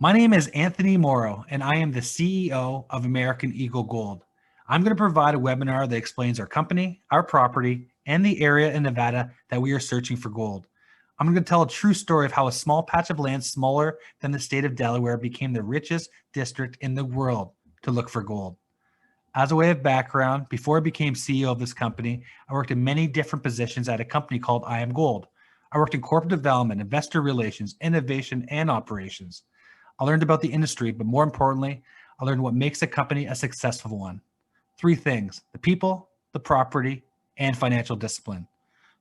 My name is Anthony Moreau, and I am the CEO of American Eagle Gold. I'm going to provide a webinar that explains our company, our property, and the area in Nevada that we are searching for gold. I'm going to tell a true story of how a small patch of land smaller than the state of Delaware became the richest district in the world to look for gold. As a way of background, before I became CEO of this company, I worked in many different positions at a company called I Am Gold. I worked in corporate development, investor relations, innovation, and operations. I learned about the industry, but more importantly, I learned what makes a company a successful one. Three things: the people, the property, and financial discipline.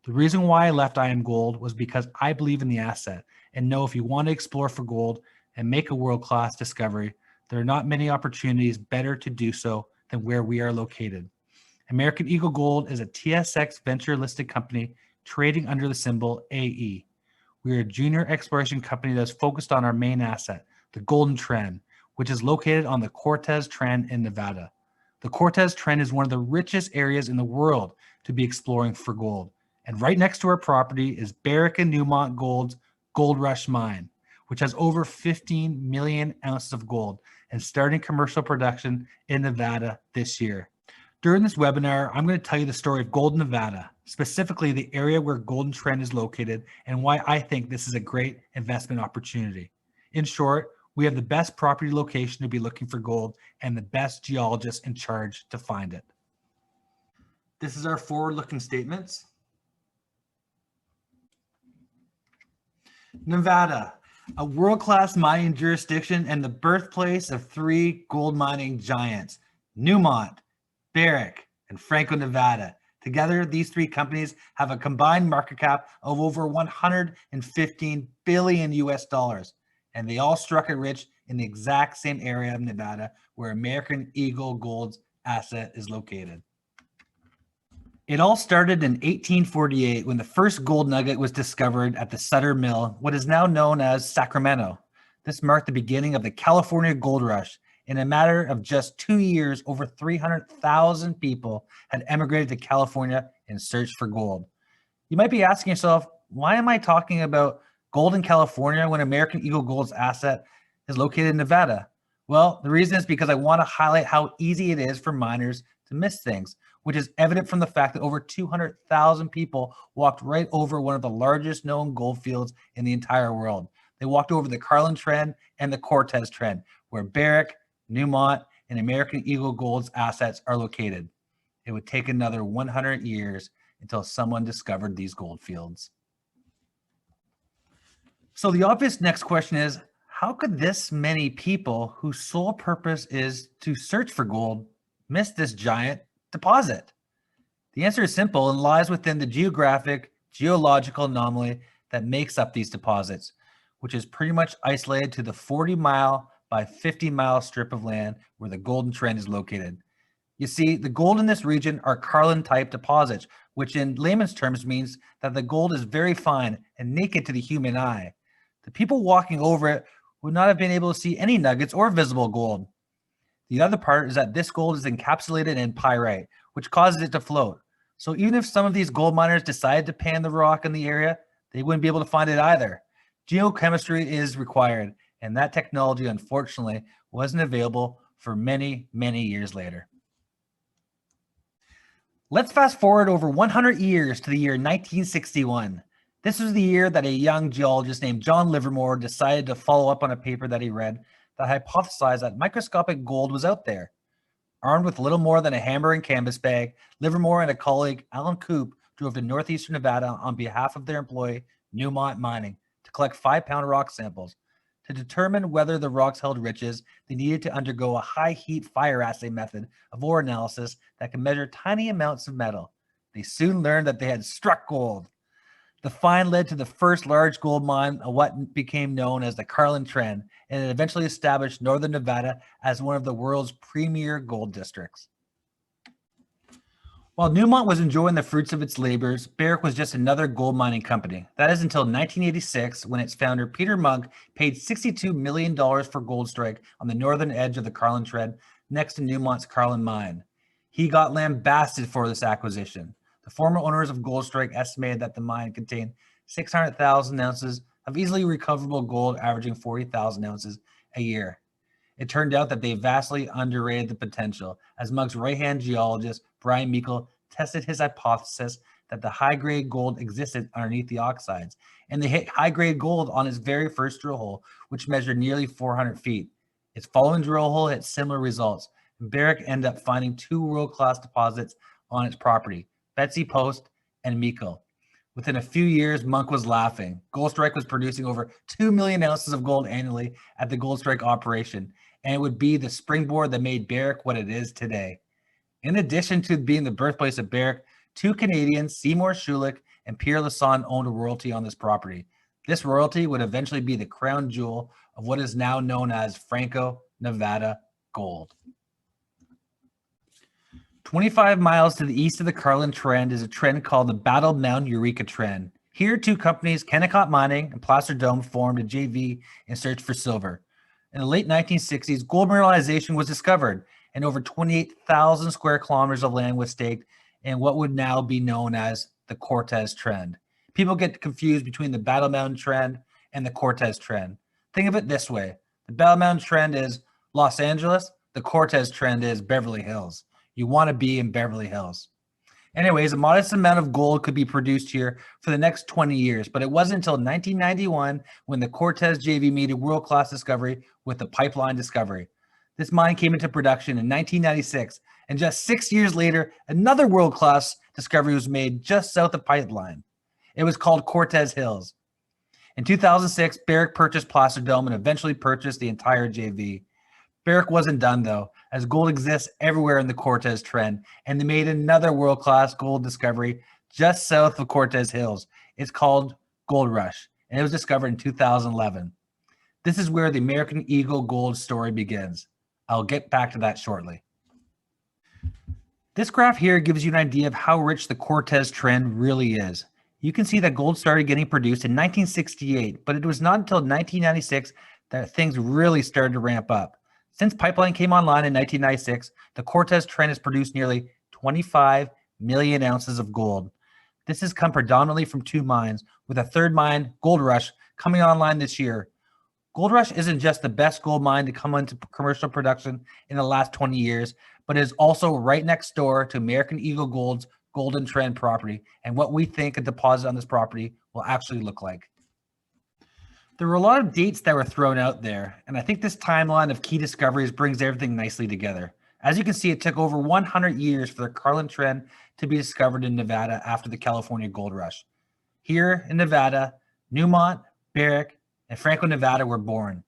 The reason why I left I Am Gold was because I believe in the asset and know if you want to explore for gold and make a world-class discovery, there are not many opportunities better to do so than where we are located. American Eagle Gold is a TSX venture-listed company trading under the symbol AE. We are a junior exploration company that is focused on our main asset, the Golden Trend, which is located on the Cortez Trend in Nevada. The Cortez Trend is one of the richest areas in the world to be exploring for gold. And right next to our property is Barrick and Newmont Gold's Gold Rush Mine, which has over 15 million ounces of gold and starting commercial production in Nevada this year. During this webinar, I'm going to tell you the story of gold in Nevada, specifically the area where Golden Trend is located and why I think this is a great investment opportunity. In short, we have the best property location to be looking for gold and the best geologists in charge to find it. This is our forward-looking statements. Nevada, a world-class mining jurisdiction and the birthplace of three gold mining giants, Newmont, Barrick, and Franco-Nevada. Together, these three companies have a combined market cap of over 115 billion US dollars. And they all struck it rich in the exact same area of Nevada where American Eagle Gold's asset is located. It all started in 1848 when the first gold nugget was discovered at the Sutter Mill, what is now known as Sacramento. This marked the beginning of the California Gold Rush. In a matter of just 2 years, over 300,000 people had emigrated to California in search for gold. You might be asking yourself, why am I talking about gold in California when American Eagle Gold's asset is located in Nevada? Well, the reason is because I want to highlight how easy it is for miners to miss things, which is evident from the fact that over 200,000 people walked right over one of the largest known gold fields in the entire world. They walked over the Carlin Trend and the Cortez Trend, where Barrick, Newmont, and American Eagle Gold's assets are located. It would take another 100 years until someone discovered these gold fields. So the obvious next question is, how could this many people whose sole purpose is to search for gold miss this giant deposit? The answer is simple and lies within the geological anomaly that makes up these deposits, which is pretty much isolated to the 40-mile by 50-mile strip of land where the Golden Trend is located. You see, the gold in this region are Carlin-type deposits, which in layman's terms means that the gold is very fine and naked to the human eye. The people walking over it would not have been able to see any nuggets or visible gold. The other part is that this gold is encapsulated in pyrite, which causes it to float. So even if some of these gold miners decided to pan the rock in the area, they wouldn't be able to find it either. Geochemistry is required, and that technology, unfortunately, wasn't available for many, many years later. Let's fast forward over 100 years to the year 1961. This was the year that a young geologist named John Livermore decided to follow up on a paper that he read that hypothesized that microscopic gold was out there. Armed with little more than a hammer and canvas bag, Livermore and a colleague, Alan Coop, drove to northeastern Nevada on behalf of their employee, Newmont Mining, to collect 5-pound rock samples. To determine whether the rocks held riches, they needed to undergo a high-heat fire assay method of ore analysis that could measure tiny amounts of metal. They soon learned that they had struck gold. The find led to the first large gold mine of what became known as the Carlin Trend, and it eventually established northern Nevada as one of the world's premier gold districts. While Newmont was enjoying the fruits of its labors, Barrick was just another gold mining company. That is until 1986, when its founder, Peter Munk, paid $62 million for Goldstrike on the northern edge of the Carlin Trend next to Newmont's Carlin Mine. He got lambasted for this acquisition. The former owners of Goldstrike estimated that the mine contained 600,000 ounces of easily recoverable gold averaging 40,000 ounces a year. It turned out that they vastly underrated the potential, as Mugg's right-hand geologist, Brian Meikle, tested his hypothesis that the high-grade gold existed underneath the oxides, and they hit high-grade gold on its very first drill hole, which measured nearly 400 feet. Its following drill hole had similar results, and Barrick ended up finding two world-class deposits on its property, Betsy Post and Meikle. Within a few years, Monk was laughing. Goldstrike was producing over 2 million ounces of gold annually at the Goldstrike operation, and it would be the springboard that made Barrick what it is today. In addition to being the birthplace of Barrick, two Canadians, Seymour Schulich and Pierre Lassonde, owned a royalty on this property. This royalty would eventually be the crown jewel of what is now known as Franco-Nevada gold. 25 miles to the east of the Carlin Trend is a trend called the Battle Mountain Eureka Trend. Here, two companies, Kennecott Mining and Placer Dome, formed a JV in search for silver. In the late 1960s, gold mineralization was discovered, and over 28,000 square kilometers of land was staked in what would now be known as the Cortez Trend. People get confused between the Battle Mountain Trend and the Cortez Trend. Think of it this way. The Battle Mountain Trend is Los Angeles. The Cortez Trend is Beverly Hills. You want to be in Beverly Hills. Anyways, a modest amount of gold could be produced here for the next 20 years, but it wasn't until 1991 when the Cortez JV made a world-class discovery with the Pipeline discovery. This mine came into production in 1996, and just 6 years later, another world-class discovery was made just south of Pipeline. It was called Cortez Hills. In 2006, Barrick purchased Placer Dome and eventually purchased the entire JV. Barrick wasn't done, though, as gold exists everywhere in the Cortez Trend, and they made another world-class gold discovery just south of Cortez Hills. It's called Gold Rush, and it was discovered in 2011. This is where the American Eagle Gold story begins. I'll get back to that shortly. This graph here gives you an idea of how rich the Cortez Trend really is. You can see that gold started getting produced in 1968, but it was not until 1996 that things really started to ramp up. Since Pipeline came online in 1996, the Cortez Trend has produced nearly 25 million ounces of gold. This has come predominantly from two mines, with a third mine, Gold Rush, coming online this year. Gold Rush isn't just the best gold mine to come into commercial production in the last 20 years, but is also right next door to American Eagle Gold's Golden Trend property, and what we think a deposit on this property will actually look like. There were a lot of dates that were thrown out there, and I think this timeline of key discoveries brings everything nicely together. As you can see, it took over 100 years for the Carlin Trend to be discovered in Nevada after the California Gold Rush. Here in Nevada, Newmont, Barrick, and Franco-Nevada were born.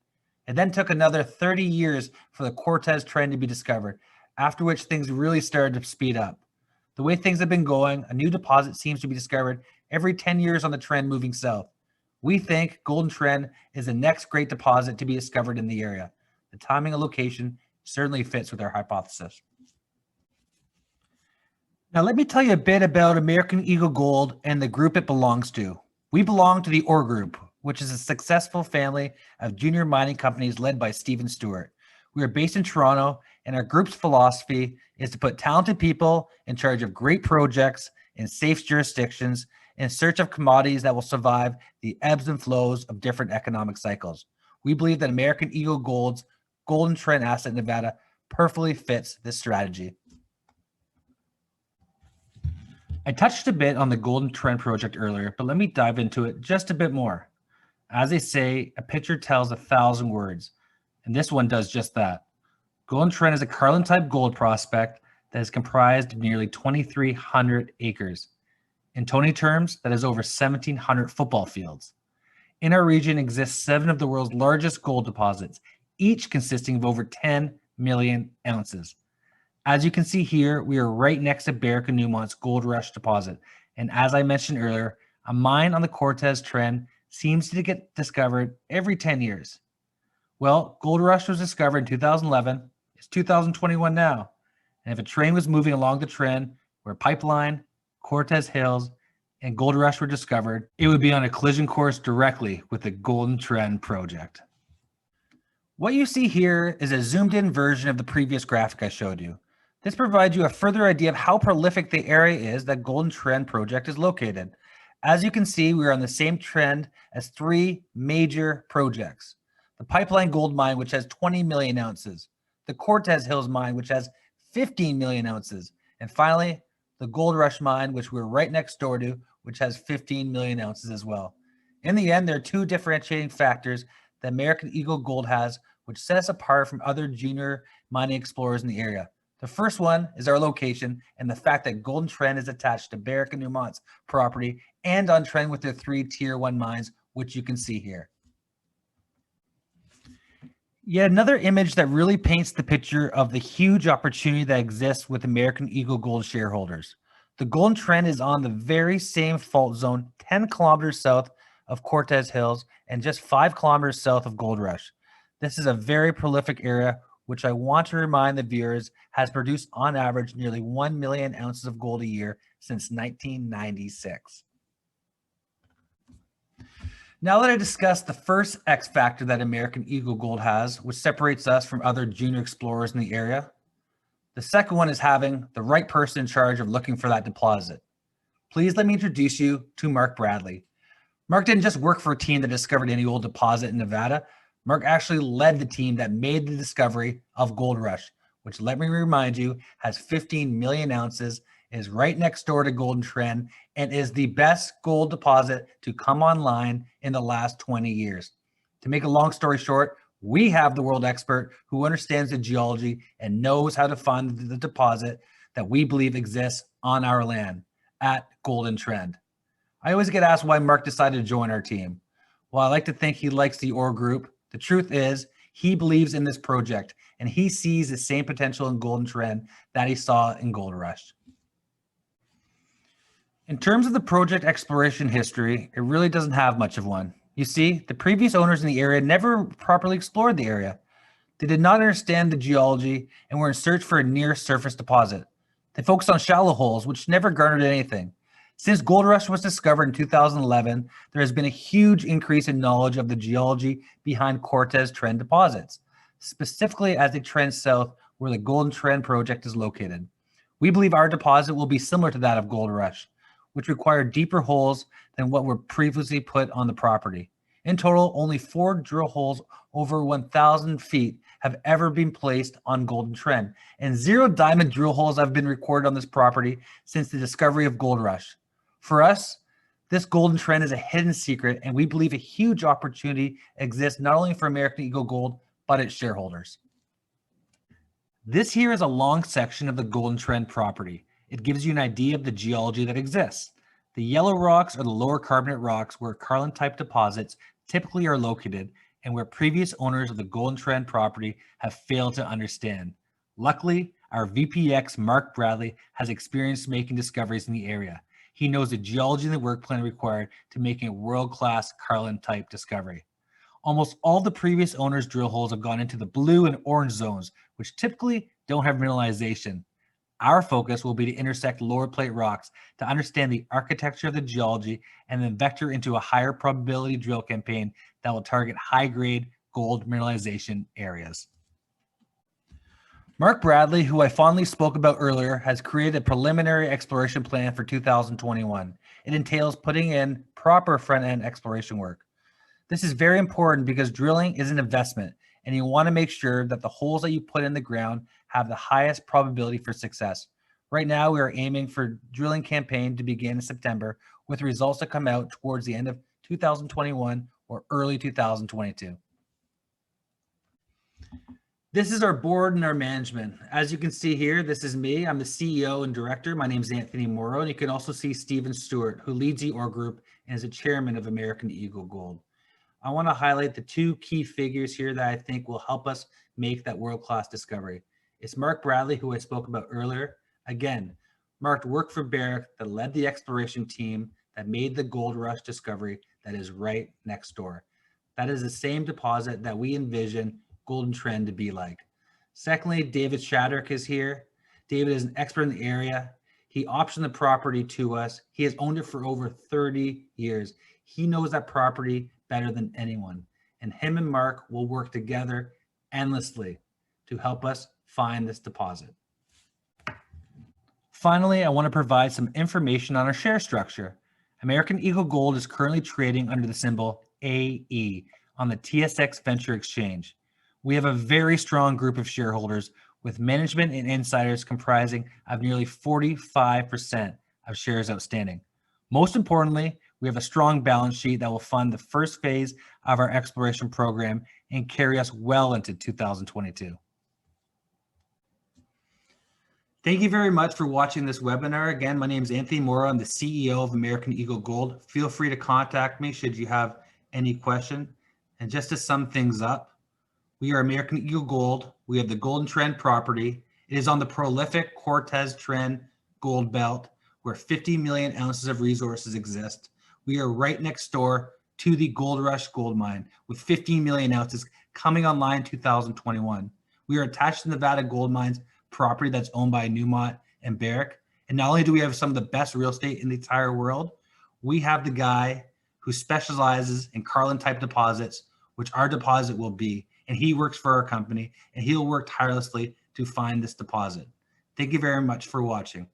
It then took another 30 years for the Cortez Trend to be discovered, after which things really started to speed up. The way things have been going, a new deposit seems to be discovered every 10 years on the trend moving south. We think Golden Trend is the next great deposit to be discovered in the area. The timing and location certainly fits with our hypothesis. Now let me tell you a bit about American Eagle Gold and the group it belongs to. We belong to the Orr Group, which is a successful family of junior mining companies led by Stephen Stewart. We are based in Toronto, and our group's philosophy is to put talented people in charge of great projects in safe jurisdictions in search of commodities that will survive the ebbs and flows of different economic cycles. We believe that American Eagle Gold's Golden Trend asset in Nevada perfectly fits this strategy. I touched a bit on the Golden Trend project earlier, but let me dive into it just a bit more. As they say, a picture tells 1,000 words, and this one does just that. Golden Trend is a Carlin-type gold prospect that is comprised of nearly 2,300 acres. In Tony terms, that is over 1,700 football fields. In our region exists 7 of the world's largest gold deposits, each consisting of over 10 million ounces. As you can see here, we are right next to Barrick and Newmont's Gold Rush deposit. And as I mentioned earlier, a mine on the Cortez Trend seems to get discovered every 10 years. Well, Gold Rush was discovered in 2011. It's 2021 now. And if a train was moving along the trend where Pipeline, Cortez Hills, and Gold Rush were discovered, it would be on a collision course directly with the Golden Trend project. What you see here is a zoomed in version of the previous graphic I showed you. This provides you a further idea of how prolific the area is that Golden Trend project is located. As you can see, we are on the same trend as three major projects. The Pipeline Gold Mine, which has 20 million ounces. The Cortez Hills Mine, which has 15 million ounces. And finally, the Gold Rush Mine, which we're right next door to, which has 15 million ounces as well. In the end, there are two differentiating factors that American Eagle Gold has, which set us apart from other junior mining explorers in the area. The first one is our location and the fact that Golden Trend is attached to Barrick and Newmont's property and on trend with their three Tier 1 mines, which you can see here. Yet another image that really paints the picture of the huge opportunity that exists with American Eagle Gold shareholders. The Golden Trend is on the very same fault zone 10 kilometers south of Cortez Hills and just 5 kilometers south of Gold Rush. This is a very prolific area, which I want to remind the viewers has produced on average nearly 1 million ounces of gold a year since 1996. Now that I discussed the first X factor that American Eagle Gold has, which separates us from other junior explorers in the area, the second one is having the right person in charge of looking for that deposit. Please let me introduce you to Mark Bradley. Mark didn't just work for a team that discovered any old deposit in Nevada. Mark actually led the team that made the discovery of Gold Rush, which, let me remind you, has 15 million ounces, is right next door to Golden Trend, and is the best gold deposit to come online in the last 20 years. To make a long story short, we have the world expert who understands the geology and knows how to find the deposit that we believe exists on our land at Golden Trend. I always get asked why Mark decided to join our team. Well, I like to think he likes the ore group. The truth is, he believes in this project, and he sees the same potential in Golden Trend that he saw in Gold Rush. In terms of the project exploration history, it really doesn't have much of one. You see, the previous owners in the area never properly explored the area. They did not understand the geology and were in search for a near-surface deposit. They focused on shallow holes, which never garnered anything. Since Gold Rush was discovered in 2011, there has been a huge increase in knowledge of the geology behind Cortez Trend deposits, specifically as they trend south where the Golden Trend project is located. We believe our deposit will be similar to that of Gold Rush, which required deeper holes than what were previously put on the property. In total, only 4 drill holes over 1,000 feet have ever been placed on Golden Trend, and 0 diamond drill holes have been recorded on this property since the discovery of Gold Rush. For us, this Golden Trend is a hidden secret, and we believe a huge opportunity exists not only for American Eagle Gold, but its shareholders. This here is a long section of the Golden Trend property. It gives you an idea of the geology that exists. The yellow rocks are the lower carbonate rocks where Carlin-type deposits typically are located and where previous owners of the Golden Trend property have failed to understand. Luckily, our VPX Mark Bradley has experience making discoveries in the area. He knows the geology and the work plan required to making a world-class Carlin-type discovery. Almost all the previous owners' drill holes have gone into the blue and orange zones, which typically don't have mineralization. Our focus will be to intersect lower plate rocks to understand the architecture of the geology and then vector into a higher probability drill campaign that will target high-grade gold mineralization areas. Mark Bradley, who I fondly spoke about earlier, has created a preliminary exploration plan for 2021. It entails putting in proper front-end exploration work. This is very important because drilling is an investment, and you want to make sure that the holes that you put in the ground have the highest probability for success. Right now, we are aiming for drilling campaign to begin in September, with results to come out towards the end of 2021 or early 2022. This is our board and our management. As you can see here, this is me. I'm the CEO and director. My name is Anthony Moreau, and you can also see Stephen Stewart, who leads the ore group and is the chairman of American Eagle Gold. I want to highlight the 2 key figures here that I think will help us make that world-class discovery. It's Mark Bradley, who I spoke about earlier. Again, Mark worked for Barrick that led the exploration team that made the Gold Rush discovery that is right next door. That is the same deposit that we envision Golden Trend to be like. Secondly, David Shadrick is here. David is an expert in the area. He optioned the property to us. He has owned it for over 30 years. He knows that property better than anyone. And him and Mark will work together endlessly to help us find this deposit. Finally, I want to provide some information on our share structure. American Eagle Gold is currently trading under the symbol AE on the TSX Venture Exchange. We have a very strong group of shareholders with management and insiders comprising of nearly 45% of shares outstanding. Most importantly, we have a strong balance sheet that will fund the first phase of our exploration program and carry us well into 2022. Thank you very much for watching this webinar. Again, my name is Anthony Moreau. I'm the CEO of American Eagle Gold. Feel free to contact me should you have any question. And just to sum things up, we are American Eagle Gold. We have the Golden Trend property. It is on the prolific Cortez Trend gold belt where 50 million ounces of resources exist. We are right next door to the Gold Rush gold mine with 15 million ounces coming online in 2021. We are attached to Nevada Gold Mines property that's owned by Newmont and Barrick. And not only do we have some of the best real estate in the entire world, we have the guy who specializes in Carlin type deposits, which our deposit will be. And he works for our company and he'll work tirelessly to find this deposit. Thank you very much for watching.